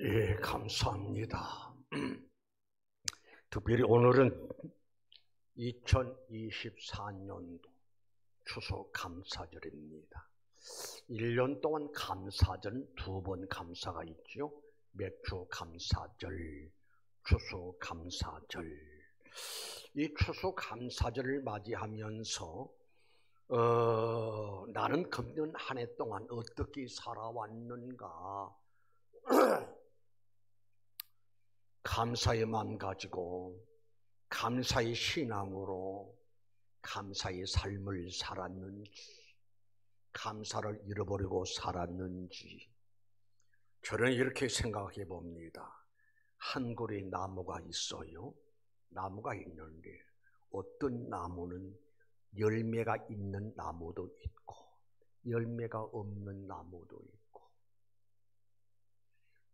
예, 감사합니다. 특별히 오늘은 2024년도 추석 감사절입니다. 1년 동안 감사절은 2번 감사가 있죠. 맥주 감사절, 추석 감사절. 이 추석 감사절을 맞이하면서 나는 금년 한 해 동안 어떻게 살아왔는가 감사의 마음 가지고 감사의 신앙으로 감사의 삶을 살았는지, 감사를 잃어버리고 살았는지, 저는 이렇게 생각해 봅니다. 한 그루의 나무가 있어요. 나무가 있는데 어떤 나무는 열매가 있는 나무도 있고 열매가 없는 나무도 있고,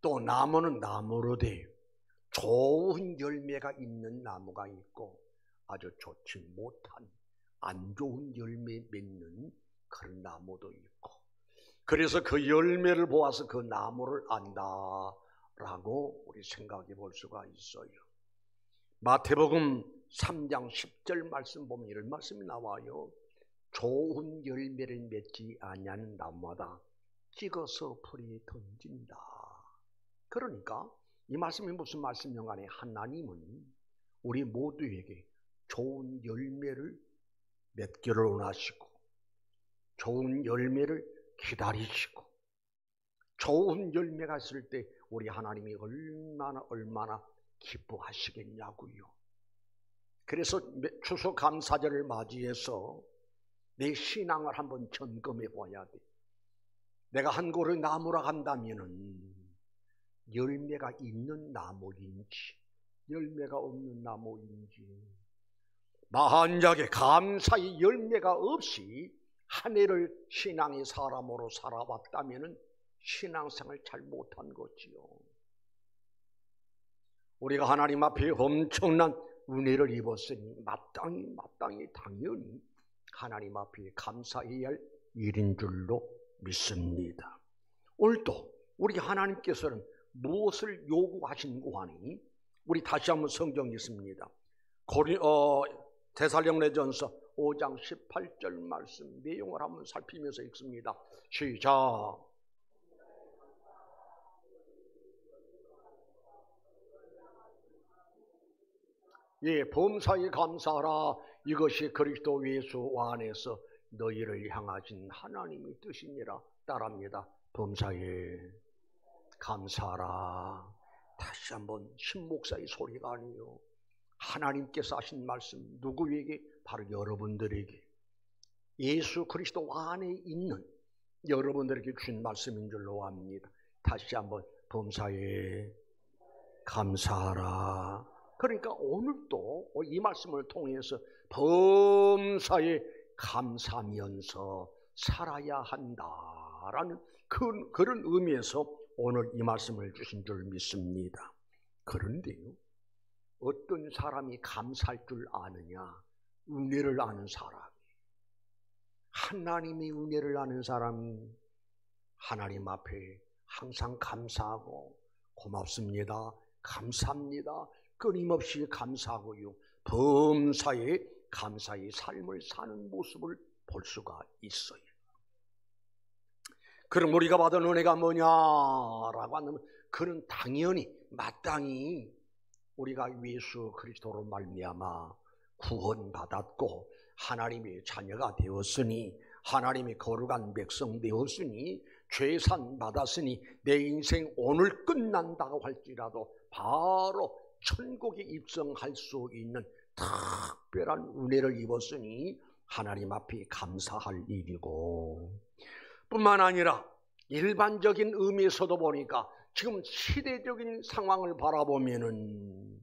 또 나무는 나무로 돼 좋은 열매가 있는 나무가 있고 아주 좋지 못한 안 좋은 열매 맺는 그런 나무도 있고, 그래서 그 열매를 보아서 그 나무를 안다라고 우리 생각해 볼 수가 있어요. 마태복음 3장 10절 말씀 보면 이런 말씀이 나와요. 좋은 열매를 맺지 아니하는 나무마다 찍어서 풀이 던진다. 그러니까 이 말씀이 무슨 말씀인가 간에 하나님은 우리 모두에게 좋은 열매를 맺기를 원하시고 좋은 열매를 기다리시고, 좋은 열매가 있을 때 우리 하나님이 얼마나 기뻐하시겠냐고요. 그래서 추석 감사절을 맞이해서 내 신앙을 한번 점검해 봐야 돼. 내가 한 그루 나무라 한다면은 열매가 있는 나무인지 열매가 없는 나무인지, 만약에 감사의 열매가 없이 한 해를 신앙의 사람으로 살아왔다면 신앙생활을 잘 못한 거지요. 우리가 하나님 앞에 엄청난 은혜를 입었으니 마땅히 당연히 하나님 앞에 감사해야 할 일인 줄로 믿습니다. 오늘도 우리 하나님께서는 무엇을 요구하신고 하니, 우리 다시 한번 성경 읽습니다. 데살로니가전서 5장 18절 말씀 내용을 한번 살피면서 읽습니다. 시작. 예, 범사에 감사하라. 이것이 그리스도 예수 안에서 너희를 향하신 하나님의 뜻이니라. 따라합니다. 범사에 감사하라. 다시 한번 신목사의 소리가 아니요, 하나님께서 하신 말씀, 누구에게? 바로 여러분들에게, 예수 그리스도 안에 있는 여러분들에게 주신 말씀인 줄로 압니다. 다시 한번 범사에 감사하라. 그러니까 오늘도 이 말씀을 통해서 범사에 감사하면서 살아야 한다라는 그런 의미에서 오늘 이 말씀을 주신 줄 믿습니다. 그런데요, 어떤 사람이 감사할 줄 아느냐? 은혜를 아는 사람이, 하나님의 은혜를 아는 사람이 하나님 앞에 항상 감사하고 고맙습니다, 감사합니다, 끊임없이 감사하고요, 범사에 감사의 삶을 사는 모습을 볼 수가 있어요. 그럼 우리가 받은 은혜가 뭐냐라고 하면, 그는 당연히 마땅히 우리가 예수 그리스도로 말미암아 구원받았고 하나님의 자녀가 되었으니, 하나님의 거룩한 백성 되었으니, 죄산 받았으니 내 인생 오늘 끝난다고 할지라도 바로 천국에 입성할 수 있는 특별한 은혜를 입었으니 하나님 앞에 감사할 일이고, 뿐만 아니라 일반적인 의미에서도 보니까 지금 시대적인 상황을 바라보면은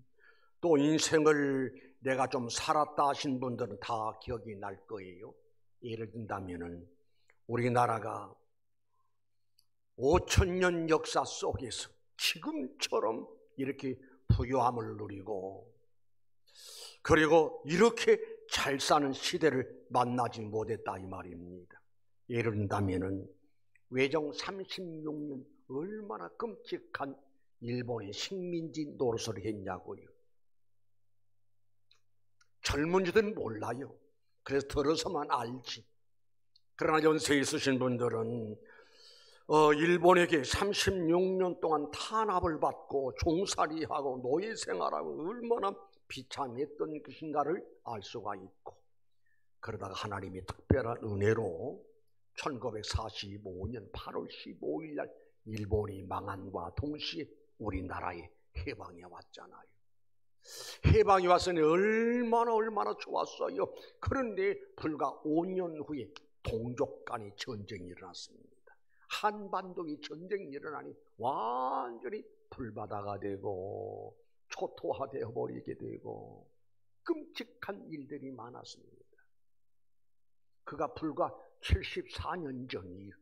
또 인생을 내가 좀 살았다 하신 분들은 다 기억이 날 거예요. 예를 든다면은 우리나라가 5,000년 역사 속에서 지금처럼 이렇게 부유함을 누리고, 그리고 이렇게 잘 사는 시대를 만나지 못했다 이 말입니다. 예를 든다면은 외정 36년 얼마나 끔찍한 일본의 식민지 노릇을 했냐고요. 젊은이들은 몰라요. 그래서 들어서만 알지. 그러나 연세 있으신 분들은 일본에게 36년 동안 탄압을 받고 종살이하고 노예생활하고 얼마나 비참했던 것인가를 알 수가 있고, 그러다가 하나님의 특별한 은혜로 1945년 8월 15일 날 일본이 망한과 동시에 우리나라에 해방이 왔잖아요. 해방이 왔으니 얼마나 좋았어요. 그런데 불과 5년 후에 동족 간의 전쟁이 일어났습니다. 한반도의 전쟁이 일어나니 완전히 불바다가 되고 초토화되어 버리게 되고 끔찍한 일들이 많았습니다. 그가 불과 74년 전이에요.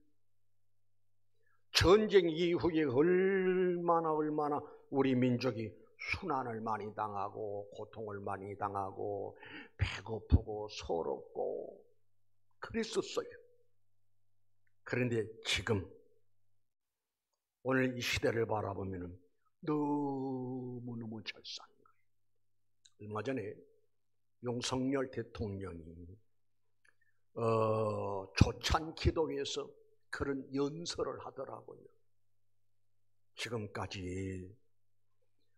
전쟁 이후에 얼마나 우리 민족이 순환을 많이 당하고 고통을 많이 당하고 배고프고 서럽고 그랬었어요. 그런데 지금 오늘 이 시대를 바라보면 너무너무 잘 사는 거예요. 얼마 전에 윤석열 대통령이 조찬기도회에서 그런 연설을 하더라고요. 지금까지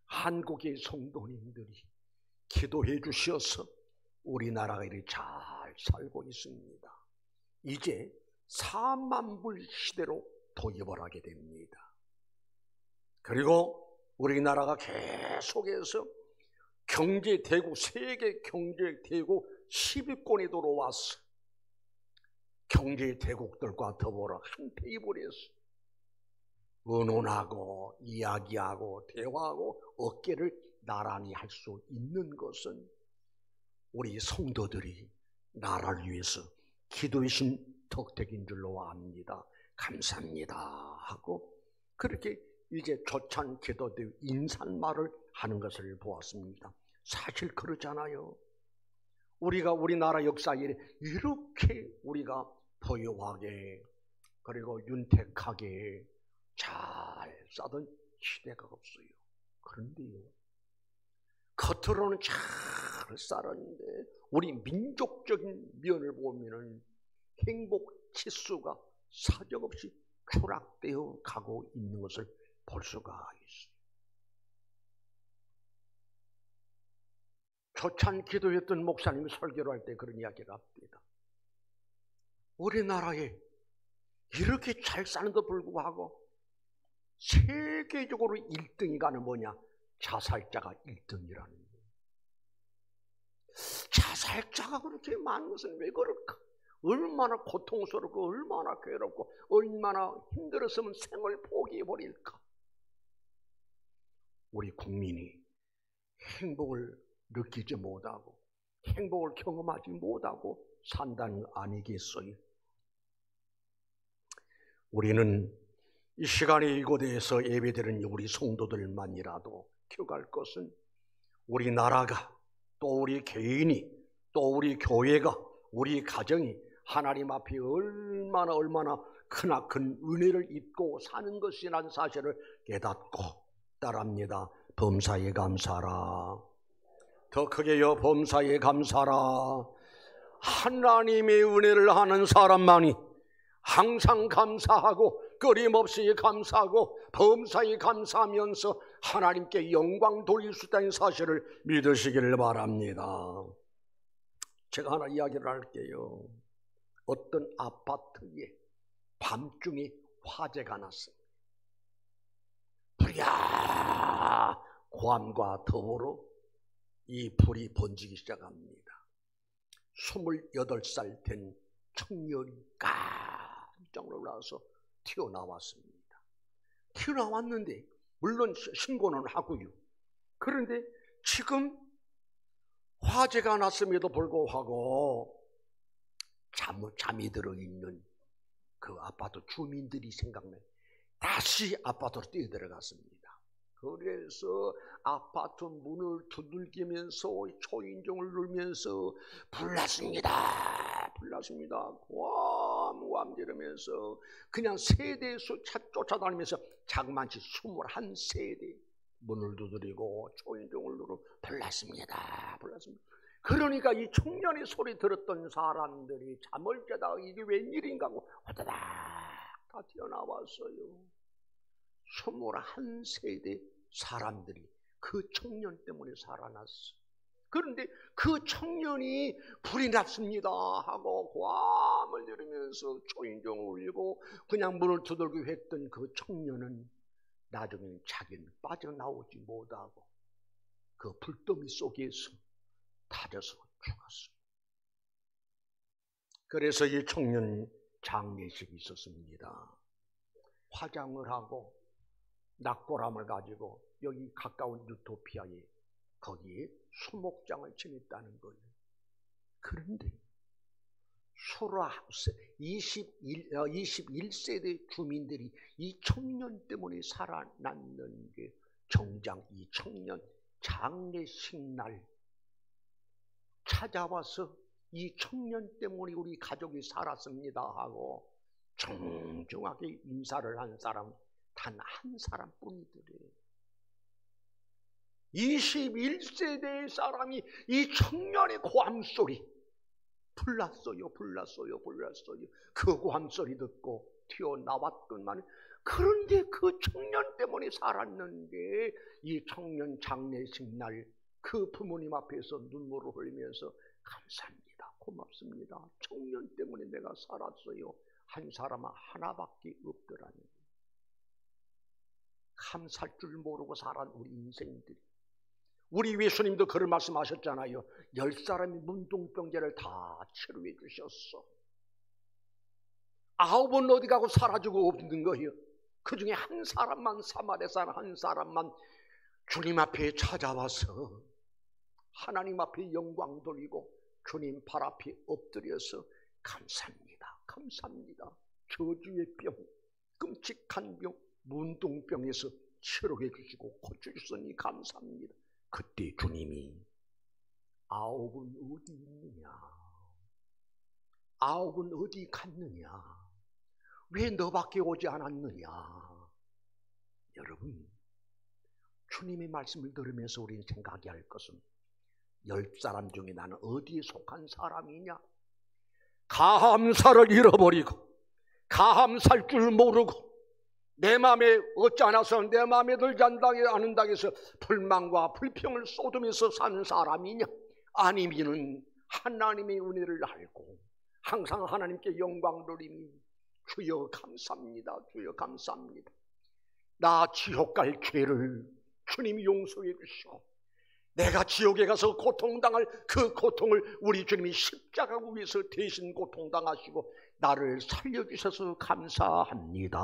한국의 성도님들이 기도해 주셔서 우리나라가 이렇게 잘 살고 있습니다. 이제 4만불 시대로 도입을 하게 됩니다. 그리고 우리나라가 계속해서 경제대국, 세계 경제대국 10위권에 들어왔어. 경제대국들과 더불어 한 테이블에서 의논하고 이야기하고 대화하고 어깨를 나란히 할 수 있는 것은 우리 성도들이 나라를 위해서 기도하신 덕택인 줄로 압니다. 감사합니다 하고 그렇게 이제 조찬 기도대 인사말을 하는 것을 보았습니다. 사실 그렇잖아요. 우리가 우리나라 역사에 이렇게 우리가 부유하게 그리고 윤택하게 잘 사던 시대가 없어요. 그런데요, 겉으로는 잘 살았는데 우리 민족적인 면을 보면은 행복 지수가 사정없이 추락되어 가고 있는 것을 볼 수가 있어요. 조찬 기도했던 목사님이 설교를 할 때 그런 이야기를 합니다. 우리나라에 이렇게 잘 사는데도 불구하고 세계적으로 1등이가는 뭐냐? 자살자가 1등이라는 거예요. 자살자가 그렇게 많은 것은 왜 그럴까? 얼마나 고통스럽고 얼마나 괴롭고 얼마나 힘들었으면 생을 포기해버릴까? 우리 국민이 행복을 느끼지 못하고 행복을 경험하지 못하고 산다는 거 아니겠어요? 우리는 이 시간에 이곳에서 예배드리는 우리 성도들만이라도 기억할 것은 우리나라가 또 우리 개인이 또 우리 교회가 우리 가정이 하나님 앞에 얼마나 크나큰 은혜를 입고 사는 것이라는 사실을 깨닫고 따라합니다. 범사에 감사라. 더 크게요. 범사에 감사라. 하나님의 은혜를 하는 사람만이 항상 감사하고 끊임없이 감사하고 범사에 감사하면서 하나님께 영광 돌릴 수 있다는 사실을 믿으시기를 바랍니다. 제가 하나 이야기를 할게요. 어떤 아파트에 밤중에 화재가 났습니다. 불이야 고함과 더불어 이 불이 번지기 시작합니다. 28살 된 청년이 깜짝 놀라서 튀어나왔습니다. 튀어나왔는데 물론 신고는 하고요. 그런데 지금 화재가 났음에도 불구하고 잠이 들어있는 그 아파트 주민들이 생각나요. 다시 아파트로 뛰어들어갔습니다. 그래서 아파트 문을 두들기면서 초인종을 누르면서 불났습니다. 불났습니다. 필요함 이러면서 그냥 세대 쫓아다니면서 자그만치 21세대 문을 두드리고 초인종을 누르 불렀습니다. 그러니까 이 청년의 소리 들었던 사람들이 잠을 자다가 이게 웬일인가 하고 호다닥 다 튀어나왔어요. 21세대 사람들이 그 청년 때문에 살아났어. 그런데 그 청년이 불이 났습니다 하고 고함을 지르면서 초인종을 울리고 그냥 문을 두들기고 했던 그 청년은 나중에 자기는 빠져나오지 못하고 그 불더미 속에서 타져서 죽었어. 그래서 이 청년 장례식이 있었습니다. 화장을 하고 낙보람을 가지고 여기 가까운 유토피아에 거기에 수목장을 지냈다는 거예요. 그런데 21세대 주민들이 이 청년 때문에 살아났는 게 정작 이 청년 장례식 날 찾아와서 이 청년 때문에 우리 가족이 살았습니다 하고 정중하게 인사를 한 사람 단 한 사람뿐이더래요. 21세대의 사람이 이 청년의 고함소리 불났어요. 그 고함소리 듣고 튀어나왔건만 그런데 그 청년 때문에 살았는데 이 청년 장례식 날 그 부모님 앞에서 눈물을 흘리면서 감사합니다. 고맙습니다. 청년 때문에 내가 살았어요. 한 사람은 하나밖에 없더라는 거예요. 감사할 줄 모르고 살아온 우리 인생들이. 우리 예수님도 그런 말씀하셨잖아요. 10사람이 문둥병자를 다 치료해 주셨어. 9은 어디 가고 사라지고 없는 거예요. 그 중에 한 사람만, 사마리아 사람 한 사람만 주님 앞에 찾아와서 하나님 앞에 영광 돌리고 주님 발 앞에 엎드려서 감사합니다. 저주의 병, 끔찍한 병, 문둥병에서 치료해 주시고 고쳐주시니 감사합니다. 그때 주님이 9은 어디 있느냐? 9은 어디 갔느냐? 왜 너밖에 오지 않았느냐? 여러분, 주님의 말씀을 들으면서 우리는 생각해야 할 것은 10사람 중에 나는 어디에 속한 사람이냐? 감사를 잃어버리고 감사할 줄 모르고 내 마음에 얻지 않아서 내 마음에 들지 않는다고 해서 불만과 불평을 쏟으면서 사는 사람이냐? 아니면은 하나님의 은혜를 알고 항상 하나님께 영광 돌리니 주여 감사합니다. 나 지옥 갈 죄를 주님이 용서해 주시고 내가 지옥에 가서 고통당할 그 고통을 우리 주님이 십자가 위에서 대신 고통당하시고 나를 살려주셔서 감사합니다.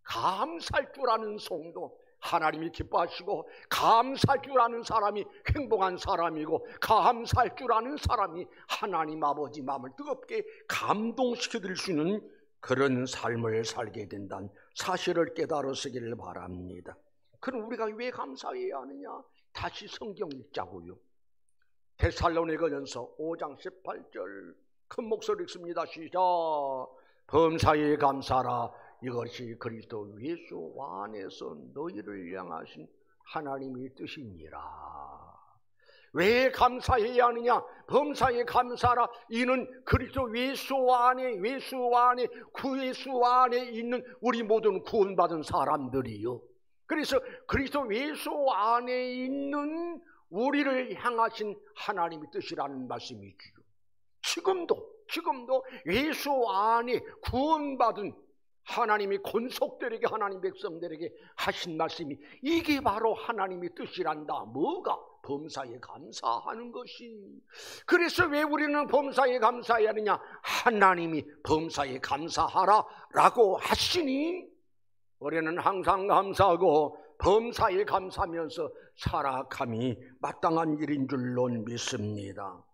감사할 줄 아는 성도 하나님이 기뻐하시고 감사할 줄 아는 사람이 행복한 사람이고 감사할 줄 아는 사람이 하나님 아버지 마음을 뜨겁게 감동시켜 드릴 수 있는 그런 삶을 살게 된다는 사실을 깨달으시기를 바랍니다. 그럼 우리가 왜 감사해야 하느냐? 다시 성경 읽자고요. 데살로니가전서 5장 18절 큰 목소리 읽습니다. 시작. 범사에 감사라. 이것이 그리스도 예수 안에서 너희를 향하신 하나님의 뜻이니라. 왜 감사해야 하느냐? 범사에 감사라. 이는 그리스도 예수 안에 그 예수 안에 있는 우리 모두는 구원받은 사람들이요. 그래서 그리스도 예수 안에 있는 우리를 향하신 하나님의 뜻이라는 말씀이지요. 지금도 예수 안에 구원받은 하나님이 권속들에게 하나님 백성들에게 하신 말씀이 이게 바로 하나님의 뜻이란다. 뭐가? 범사에 감사하는 것이. 그래서 왜 우리는 범사에 감사해야 하느냐? 하나님이 범사에 감사하라 라고 하시니 우리는 항상 감사하고 범사에 감사하면서 살아감이 마땅한 일인 줄로 믿습니다.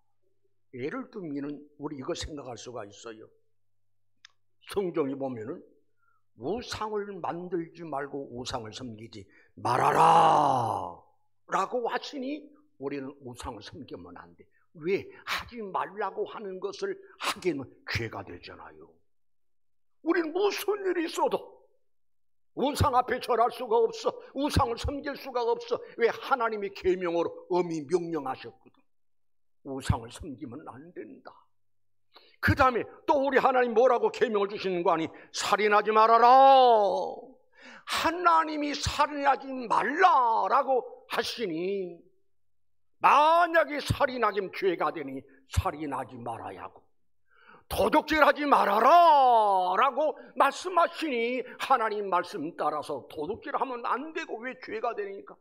예를 들면 우리 이거 생각할 수가 있어요. 성경에 보면은 우상을 만들지 말고 우상을 섬기지 말아라 라고 하시니 우리는 우상을 섬기면 안 돼. 왜 하지 말라고 하는 것을 하기는 죄가 되잖아요. 우리는 무슨 일이 있어도 우상 앞에 절할 수가 없어. 우상을 섬길 수가 없어. 왜? 하나님이 계명으로 엄히 명령하셨거든. 우상을 섬기면 안 된다. 그 다음에 또 우리 하나님 뭐라고 계명을 주시는 거 아니? 살인하지 말아라. 하나님이 살인하지 말라라고 하시니 만약에 살인하기면 죄가 되니 살인하지 말아야 하고, 도둑질하지 말아라 라고 말씀하시니 하나님 말씀 따라서 도둑질하면 안 되고, 왜? 죄가 되니까.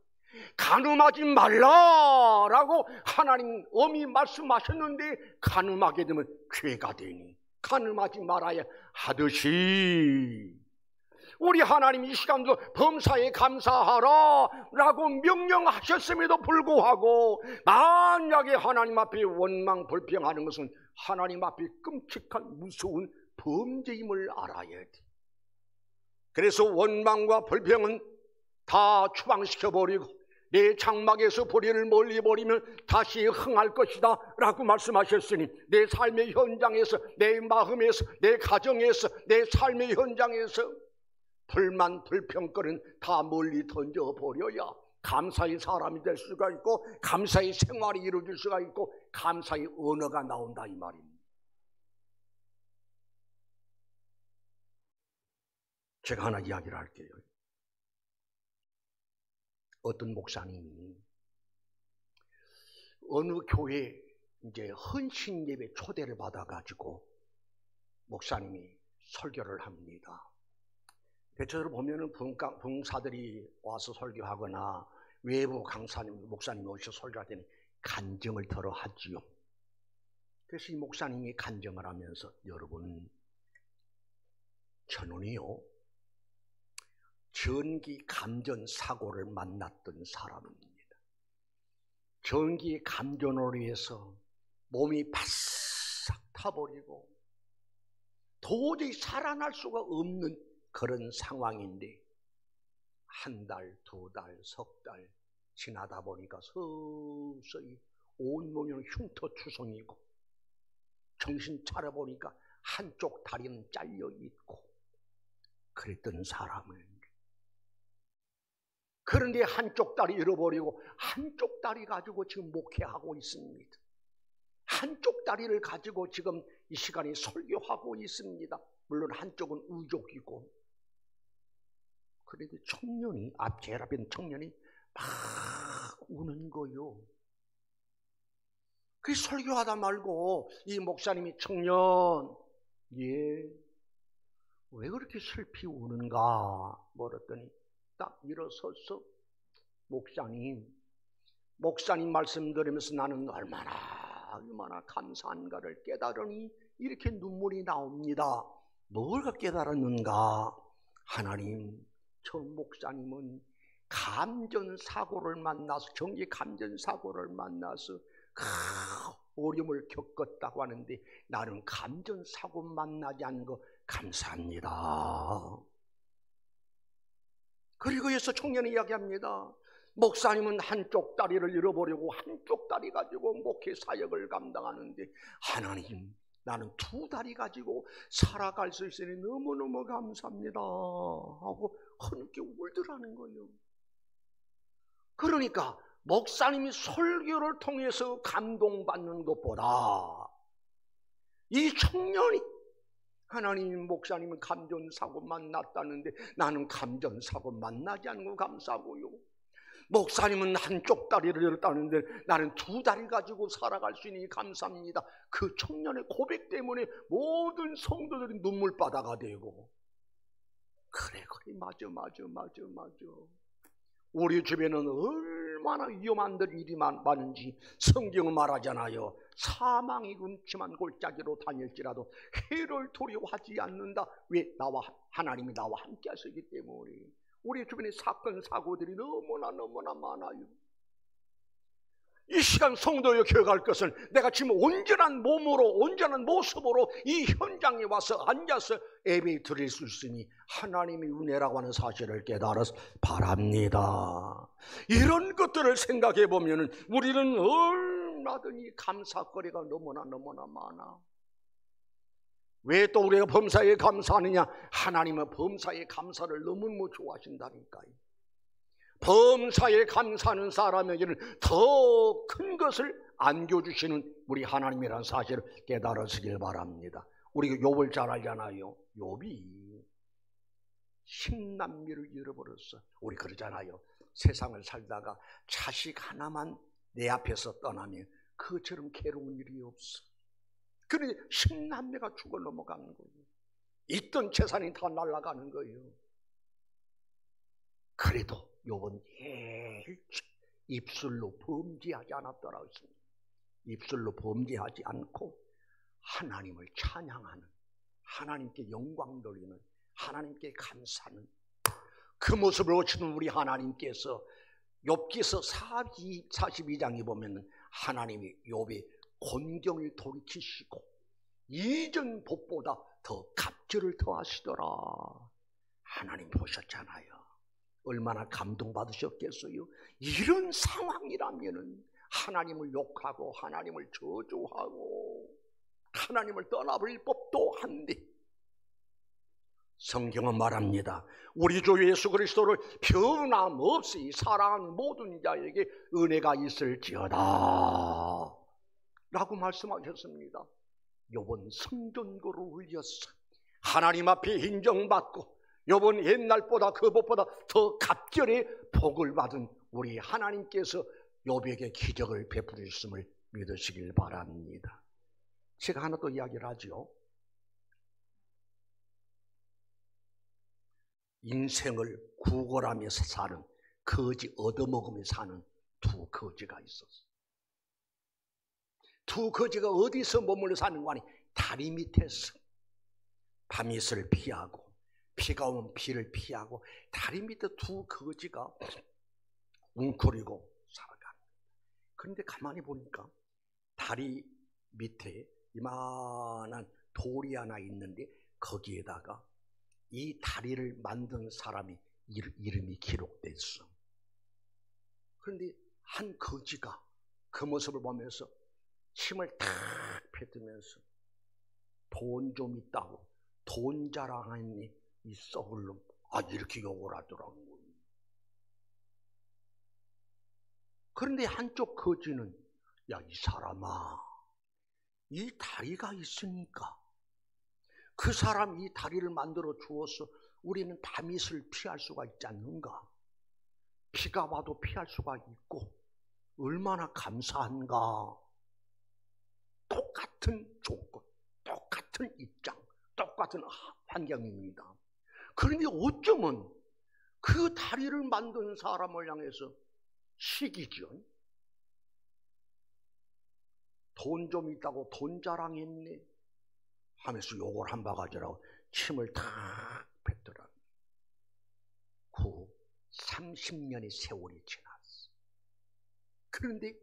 간음하지 말라라고 하나님 엄히 말씀하셨는데 간음하게 되면 죄가 되니 간음하지 말아야 하듯이, 우리 하나님 이 시간도 범사에 감사하라 라고 명령하셨음에도 불구하고 만약에 하나님 앞에 원망 불평하는 것은 하나님 앞에 끔찍한 무서운 범죄임을 알아야 돼. 그래서 원망과 불평은 다 추방시켜버리고 내 장막에서 보리를 멀리 버리면 다시 흥할 것이다 라고 말씀하셨으니, 내 삶의 현장에서, 내 마음에서, 내 가정에서, 내 삶의 현장에서 불만 불평거리는 다 멀리 던져버려야 감사의 사람이 될 수가 있고, 감사의 생활이 이루어질 수가 있고, 감사의 언어가 나온다 이 말입니다. 제가 하나 이야기를 할게요. 어떤 목사님이 어느 교회 이제 헌신 예배 초대를 받아가지고 목사님이 설교를 합니다. 대체로 보면은 부흥사들이 와서 설교하거나 외부 강사님, 목사님이 오셔서 설교할 때는 간증을 덜어 하지요. 그래서 이 목사님이 간증을 하면서, 여러분, 저는요 전기 감전 사고를 만났던 사람입니다. 전기 감전으로 해서 몸이 바싹 타버리고 도저히 살아날 수가 없는 그런 상황인데, 한 달, 두 달, 석 달 지나다 보니까 서서히 온몸이 흉터투성이고, 정신 차려보니까 한쪽 다리는 잘려있고 그랬던 사람을, 그런데 한쪽 다리 잃어버리고 한쪽 다리 가지고 지금 목회하고 있습니다. 한쪽 다리를 가지고 지금 이 시간에 설교하고 있습니다. 물론 한쪽은 우족이고. 그런데 청년이, 제일 앞에 있는 청년이 막 우는 거요. 그 설교하다 말고 이 목사님이, 청년, 예, 왜 그렇게 슬피 우는가 물었더니 딱 일어서서, 목사님 말씀 들으면서 나는 얼마나 감사한가를 깨달으니 이렇게 눈물이 나옵니다. 뭘 깨달았는가? 하나님, 저 목사님은 감전사고를 만나서, 전기 감전사고를 만나서 어려움을 겪었다고 하는데 나는 감전사고 만나지 않은 거 감사합니다. 그리고 여기서 청년이 이야기합니다. 목사님은 한쪽 다리를 잃어버리고 한쪽 다리 가지고 목회 사역을 감당하는데, 하나님, 나는 두 다리 가지고 살아갈 수 있으니 너무너무 감사합니다 하고 흐느껴 울더라는 거예요. 그러니까 목사님이 설교를 통해서 감동받는 것보다 이 청년이, 하나님, 목사님은 감전사고 만났다는데 나는 감전사고 만나지 않고 감사하고요, 목사님은 한쪽 다리를 잃었다는데 나는 두 다리 가지고 살아갈 수 있으니 감사합니다. 그 청년의 고백 때문에 모든 성도들이 눈물바다가 되고, 그래 맞아. 우리 주변에는 얼마나 위험한 일이 많은지 성경은 말하잖아요. 사망이 음침한 골짜기로 다닐지라도 해를 두려워하지 않는다. 왜? 하나님이 나와 함께 하시기 때문에. 우리 주변에 사건 사고들이 너무나 많아요. 이 시간 성도여 기억할 것은, 내가 지금 온전한 몸으로, 온전한 모습으로 이 현장에 와서 앉아서 예배 드릴 수 있으니 하나님의 은혜라고 하는 사실을 깨달아서 바랍니다. 이런 것들을 생각해 보면 우리는 너무나더니 감사거리가 너무나 많아. 왜 또 우리가 범사에 감사하느냐? 하나님은 범사에 감사를 너무너무 좋아하신다니까요. 범사에 감사하는 사람에게는 더 큰 것을 안겨주시는 우리 하나님이라는 사실을 깨달으시길 바랍니다. 우리가 욥을 잘 알잖아요. 욥이 십남미를 잃어버렸어. 우리 그러잖아요. 세상을 살다가 자식 하나만 내 앞에서 떠나면 그처럼 괴로운 일이 없어. 그래 십남매가 죽어 넘어가는 거예요. 있던 재산이 다 날아가는 거예요. 그래도 욥은 입술로 범죄하지 않았더라 했습니다. 입술로 범죄하지 않고 하나님을 찬양하는, 하나님께 영광 돌리는, 하나님께 감사하는 그 모습을 보시는 우리 하나님께서 욥기서 42장에 보면 하나님이 욥의 곤경을 돌이키시고 이전 복보다 더 갑절을 더하시더라. 하나님 보셨잖아요. 얼마나 감동받으셨겠어요. 이런 상황이라면 하나님을 욕하고 하나님을 저주하고 하나님을 떠나버릴 법도 한데 성경은 말합니다. 우리 주 예수 그리스도를 변함없이 사랑하는 모든 자에게 은혜가 있을지어다 라고 말씀하셨습니다. 욥은 성전고를 울렸어. 하나님 앞에 인정받고 욥은 옛날보다 그 법보다 더 갑절의 복을 받은 우리 하나님께서 욥에게 기적을 베푸셨음을 믿으시길 바랍니다. 제가 하나 더 이야기를 하죠. 인생을 구걸하면서 사는, 거지 얻어먹으며 사는 두 거지가 있었어. 두 거지가 어디서 머물러 사는 거 아니? 다리 밑에서 밤이슬 피하고 비가 오면 비를 피하고 다리 밑에 두 거지가 웅크리고 살아갑니다. 그런데 가만히 보니까 다리 밑에 이만한 돌이 하나 있는데 거기에다가 이 다리를 만든 사람이 이름이 기록됐어. 그런데 한 거지가 그 모습을 보면서 침을 탁 뱉으면서 돈 좀 있다고 돈 자랑하니 이 썩을 놈, 이렇게 욕을 하더라고요. 그런데 한쪽 거지는 야, 이 사람아, 이 다리가 있으니까 그 사람이 이 다리를 만들어 주어서 우리는 밤이슬 피할 수가 있지 않는가? 비가 와도 피할 수가 있고 얼마나 감사한가? 똑같은 조건, 똑같은 입장, 똑같은 환경입니다. 그런데 어쩌면 그 다리를 만든 사람을 향해서 시기죠. 돈 좀 있다고 돈 자랑했네 하면서 욕을 한 바가지라고 침을 탁 뱉더라. 그 30년의 세월이 지났어. 그런데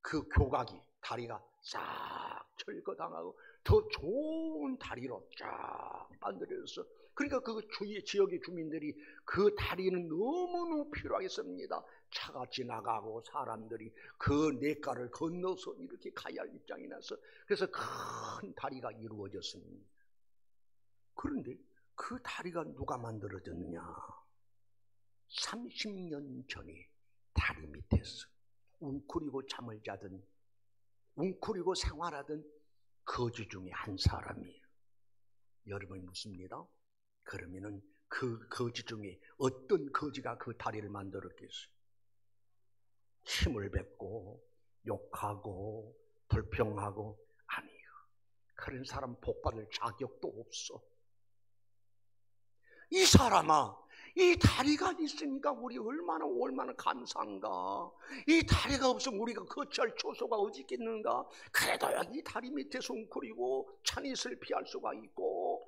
그 교각이 다리가 싹 철거당하고 더 좋은 다리로 쫙 만들어졌어. 그러니까 그 주위 지역의 주민들이 그 다리는 너무너무 필요하겠습니다. 차가 지나가고 사람들이 그 냇가를 건너서 이렇게 가야 할 입장이 나서 그래서 큰 다리가 이루어졌습니다. 그런데 그 다리가 누가 만들어졌느냐? 30년 전에 다리 밑에서 웅크리고 잠을 자던, 웅크리고 생활하던 거지 중에 한 사람이에요. 여러분이 묻습니다. 그러면은 그 거지 중에 어떤 거지가 그 다리를 만들었겠어요? 침을 뱉고 욕하고 불평하고 아니에요. 그런 사람 복받을 자격도 없어. 이 사람아, 이 다리가 있으니까 우리 얼마나 감사한가. 이 다리가 없으면 우리가 거처할 초소가 어디 있겠는가. 그래도 이 다리 밑에서 웅크리고 찬이슬 피할 수가 있고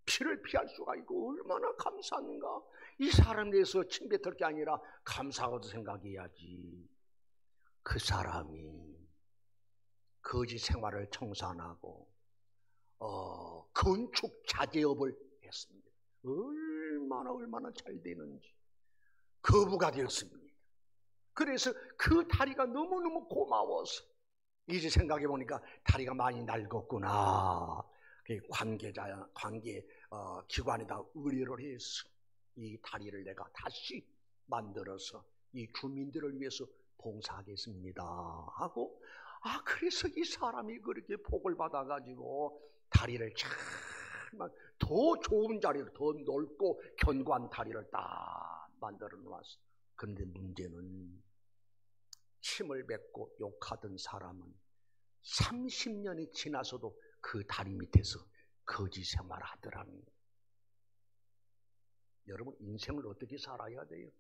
피를 피할 수가 있고 얼마나 감사한가. 이 사람에 대해서 침뱉을 게 아니라 감사하고도 생각해야지. 그 사람이 거지 생활을 청산하고 건축 자재업을 했습니다. 얼마나 잘 되는지 거부가 되었습니다. 그래서 그 다리가 너무너무 고마워서 이제 생각해 보니까 다리가 많이 낡았구나. 관계 기관에다 의뢰를 해서 이 다리를 내가 다시 만들어서 이 주민들을 위해서 봉사하겠습니다 하고, 그래서 이 사람이 그렇게 복을 받아가지고 다리를 정말 더 좋은 자리를, 더 넓고 견고한 다리를 딱 만들어 놓았어. 그런데 문제는 침을 뱉고 욕하던 사람은 30년이 지나서도 그 다리 밑에서 거지 생활하더라는 거예요. 여러분, 인생을 어떻게 살아야 돼요?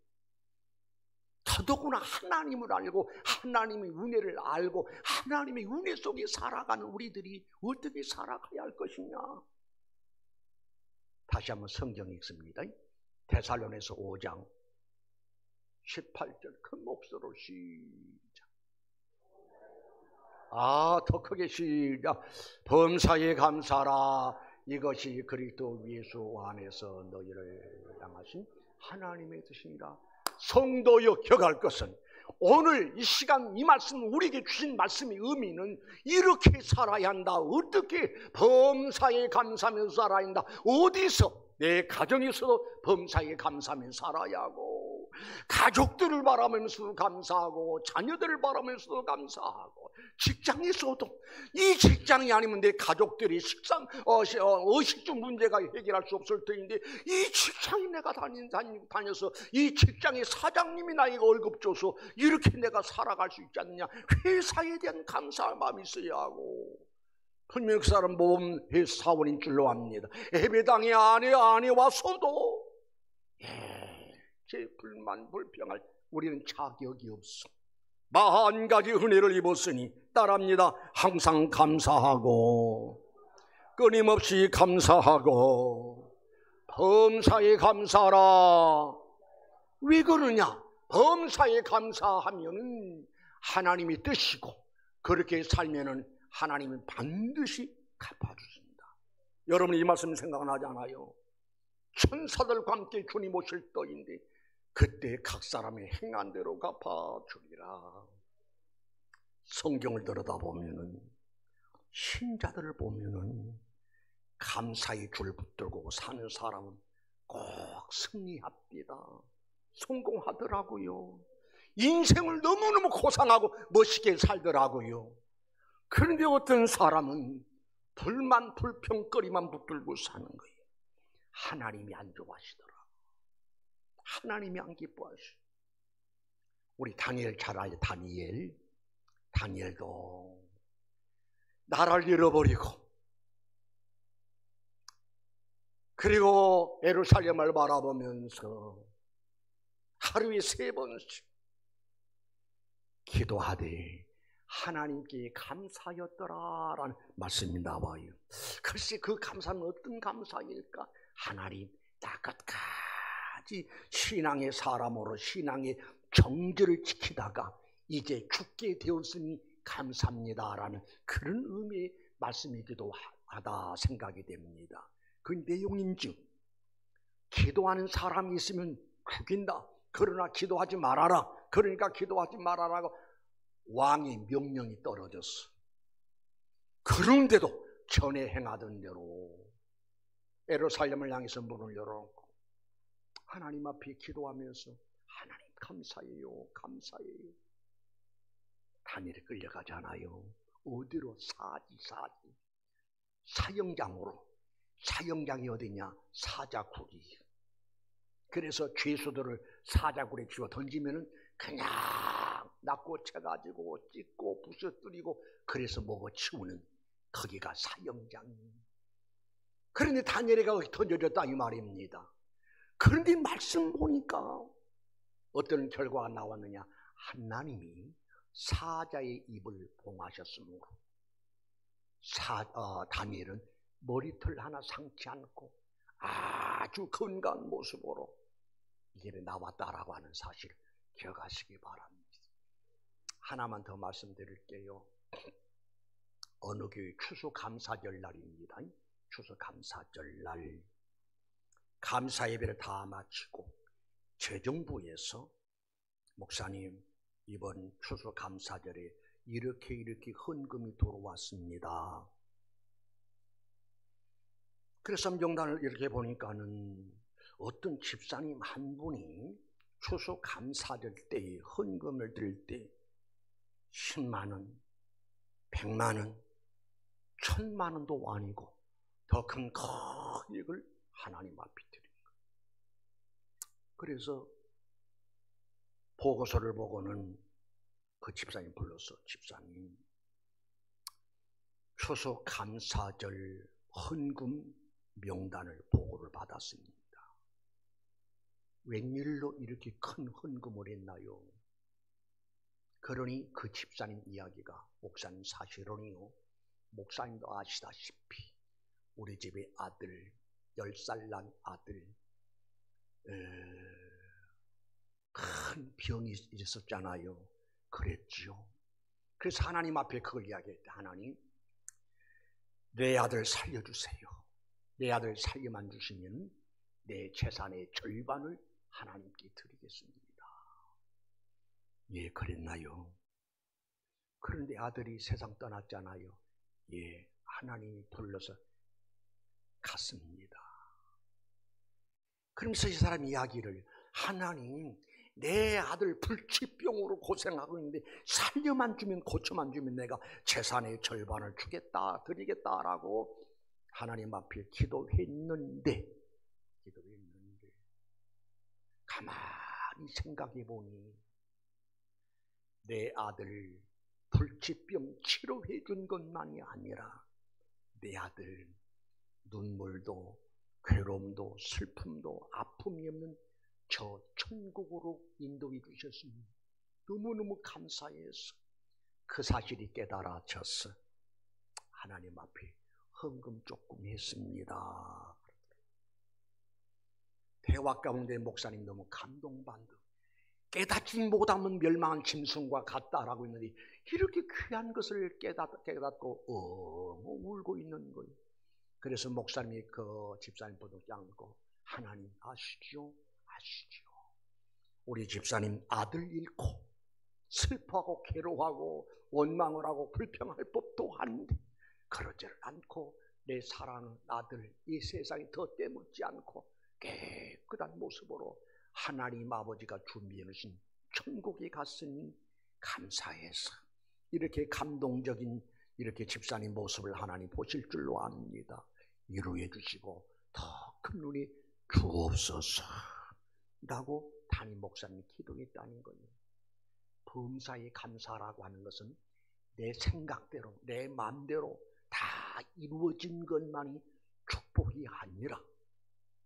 더더구나 하나님을 알고 하나님의 은혜를 알고 하나님의 은혜 속에 살아가는 우리들이 어떻게 살아가야 할 것이냐. 다시 한번 성경 읽습니다. 데살로니가서 5장 18절 큰 목소리로 시작. 더 크게 시작. 범사에 감사라. 이것이 그리스도 예수 안에서 너희를 향하신 하나님의 뜻이니라. 성도여 기억할 것은, 오늘 이 시간 이 말씀, 우리에게 주신 말씀의 의미는 이렇게 살아야 한다. 어떻게? 범사에 감사하면서 살아야 한다. 어디서? 내 가정에서도 범사에 감사하면서 살아야 하고, 가족들을 바라면서도 감사하고, 자녀들을 바라면서도 감사하고, 직장에서도, 이 직장이 아니면 내 가족들이 의식주 문제가 해결할 수 없을 터인데, 이 직장이 내가 다녀서 이 직장의 사장님이 나에게 월급 줘서 이렇게 내가 살아갈 수 있지 않느냐. 회사에 대한 감사할 마음이 있어야 하고, 분명 그 사람 모범 사원인 줄로 압니다. 예배당에 안에 와서도 제 불만 불평할 우리는 자격이 없어. 40가지 은혜를 입었으니 따라합니다. 항상 감사하고, 끊임없이 감사하고, 범사에 감사하라. 왜 그러냐? 범사에 감사하면 하나님의 뜻이고, 그렇게 살면은 하나님은 반드시 갚아주신다. 여러분, 이 말씀 생각나지 않아요? 천사들과 함께 주님 오실 때인데 그때 각 사람의 행한 대로 갚아주리라. 성경을 들여다보면은, 신자들을 보면은 감사의 줄 붙들고 사는 사람은 꼭 승리합니다. 성공하더라고요. 인생을 너무너무 고상하고 멋있게 살더라고요. 그런데 어떤 사람은 불만 불평거리만 붙들고 사는 거예요. 하나님이 안 좋아하시더라. 하나님이 안 기뻐하시오. 우리 다니엘 잘 알죠? 다니엘도 나라를 잃어버리고, 그리고 예루살렘을 바라보면서 하루에 3번씩 기도하되 하나님께 감사였더라라는 말씀이 나와요. 글쎄, 그 감사는 어떤 감사일까? 하나님, 나 끝까지 신앙의 사람으로 신앙의 정절을 지키다가 이제 죽게 되었으니 감사합니다라는 그런 의미의 말씀이기도 하다 생각이 됩니다. 그 내용인즉, 기도하는 사람이 있으면 죽인다. 그러나 기도하지 말아라. 그러니까 기도하지 말아라고 왕의 명령이 떨어졌어. 그런데도 전에 행하던 대로 예루살렘을 향해서 문을 열어놓고 하나님 앞에 기도하면서, 하나님 감사해요, 감사해요. 다니엘이 끌려가잖아요. 어디로? 사형장으로. 사형장이 어디냐? 사자굴이. 그래서 죄수들을 사자굴에 집어 던지면은 그냥 낚고채가지고 찢고 부셔뜨리고 그래서 먹어치우는, 거기가 사형장. 그런데 다니엘이가 거기 던져졌다 이 말입니다. 그런데 말씀 보니까 어떤 결과가 나왔느냐? 하나님이 사자의 입을 봉하셨으므로 다니엘은 머리털 하나 상치 않고 아주 건강한 모습으로 이게 나왔다라고 하는 사실을 기억하시기 바랍니다. 하나만 더 말씀드릴게요. 어느 교회 추수감사절 날입니다. 추수감사절 날 감사 예배를 다 마치고 재정부에서 목사님, 이번 추수감사절에 이렇게 헌금이 들어왔습니다. 그래서 명단을 이렇게 보니까는 어떤 집사님 한 분이 추수 감사절 때에 헌금을 드릴 때 10만 원, 100만 원, 1000만 원도 아니고 더 큰 금액을 하나님 앞에 드린 거예요. 그래서 보고서를 보고는 그 집사님 불러서 집사님 추수 감사절 헌금 명단을 보고를 받았습니다. 웬일로 이렇게 큰 헌금을 했나요? 그러니 그 집사님 이야기가 목사님 사실은요, 목사님도 아시다시피 우리 집에 아들 10살 난 아들 큰 병이 있었잖아요. 그랬지요. 그래서 하나님 앞에 그걸 이야기했다. 하나님, 내 아들 살려주세요. 내 아들 살려만 주시면 내 재산의 절반을 하나님께 드리겠습니다. 예, 그랬나요? 그런데 아들이 세상 떠났잖아요. 예, 하나님이 불러서 갔습니다. 그러면서 이 사람 이야기를, 하나님, 내 아들 불치병으로 고생하고 있는데 살려만 주면, 고쳐만 주면 내가 재산의 절반을 주겠다, 드리겠다라고 하나님 앞에 기도했는데 가만히 생각해 보니 내 아들 불치병 치료해 준 것만이 아니라 내 아들 눈물도 괴로움도 슬픔도 아픔이 없는 저 천국으로 인도해 주셨으니 너무너무 감사해서 그 사실이 깨달아져서 하나님 앞에 헌금 조금 했습니다. 대화 가운데 목사님 너무 감동받아. 깨닫지 못하면 멸망한 짐승과 같다라고 했는데 이렇게 귀한 것을 깨닫고 울고 있는 거예요. 그래서 목사님이 그 집사님 보도록 안고, 하나님 아시죠? 우리 집사님 아들 잃고 슬퍼하고 괴로워하고 원망을 하고 불평할 법도 한데 그러지를 않고 내 사랑하는 아들 이 세상에 더 때묻지 않고 깨끗한 모습으로 하나님 아버지가 준비해 놓으신 천국에 갔으니 감사해서 이렇게 감동적인 이렇게 집사님 모습을 하나님 보실 줄로 압니다. 위로해 주시고 더 큰 눈이 주옵소서 라고 담임 목사님이 기도했다는 거예요. 범사에 감사라고 하는 것은 내 생각대로 내 마음대로 다 이루어진 것만이 축복이 아니라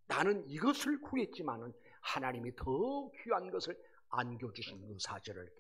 나는 이것을 구했지만은 하나님이 더 귀한 것을 안겨주신 그 사실을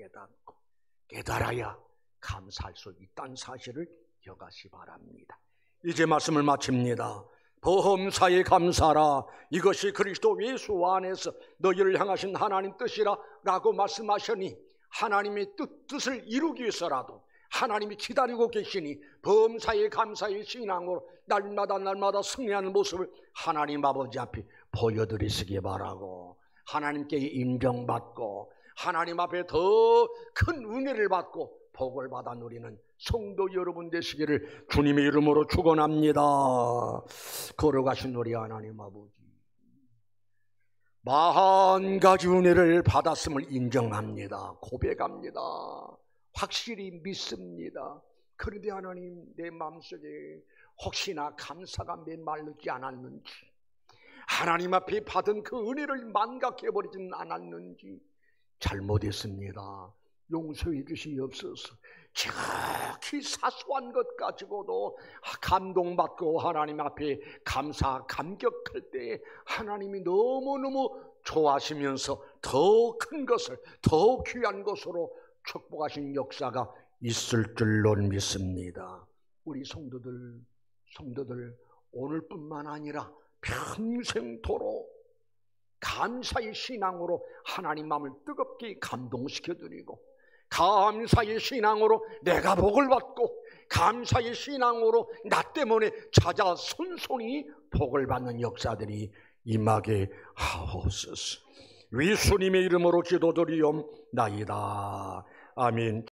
깨달아야 감사할 수 있다는 사실을 기억하시 바랍니다. 이제 말씀을 마칩니다. 범사에 감사라, 이것이 그리스도 예수 안에서 너희를 향하신 하나님 뜻이라 라고 말씀하시니 하나님의 뜻을 이루기 위해서라도 하나님이 기다리고 계시니 범사에 감사의 신앙으로 날마다 승리하는 모습을 하나님 아버지 앞에 보여드리시기 바라고, 하나님께 인정받고 하나님 앞에 더 큰 은혜를 받고 복을 받아 누리는 성도 여러분 되시기를 주님의 이름으로 축원합니다. 걸어가신 우리 하나님 아버지, 만 가지 은혜를 받았음을 인정합니다. 고백합니다. 확실히 믿습니다. 그런데 하나님, 내 마음속에 혹시나 감사가 메말르지 않았는지, 하나님 앞에 받은 그 은혜를 망각해버리지는 않았는지 잘못했습니다. 용서해 주시옵소서. 지극히 사소한 것 가지고도 감동받고 하나님 앞에 감격할 때 하나님이 너무너무 좋아하시면서 더 큰 것을, 더 귀한 것으로 축복하신 역사가 있을 줄로 믿습니다. 우리 성도들 오늘뿐만 아니라 평생토록 감사의 신앙으로 하나님 마음을 뜨겁게 감동시켜드리고, 감사의 신앙으로 내가 복을 받고, 감사의 신앙으로 나 때문에 찾아 손손이 복을 받는 역사들이 임하게 하옵소서. 예수님의 이름으로 기도드리옵나이다. 아멘.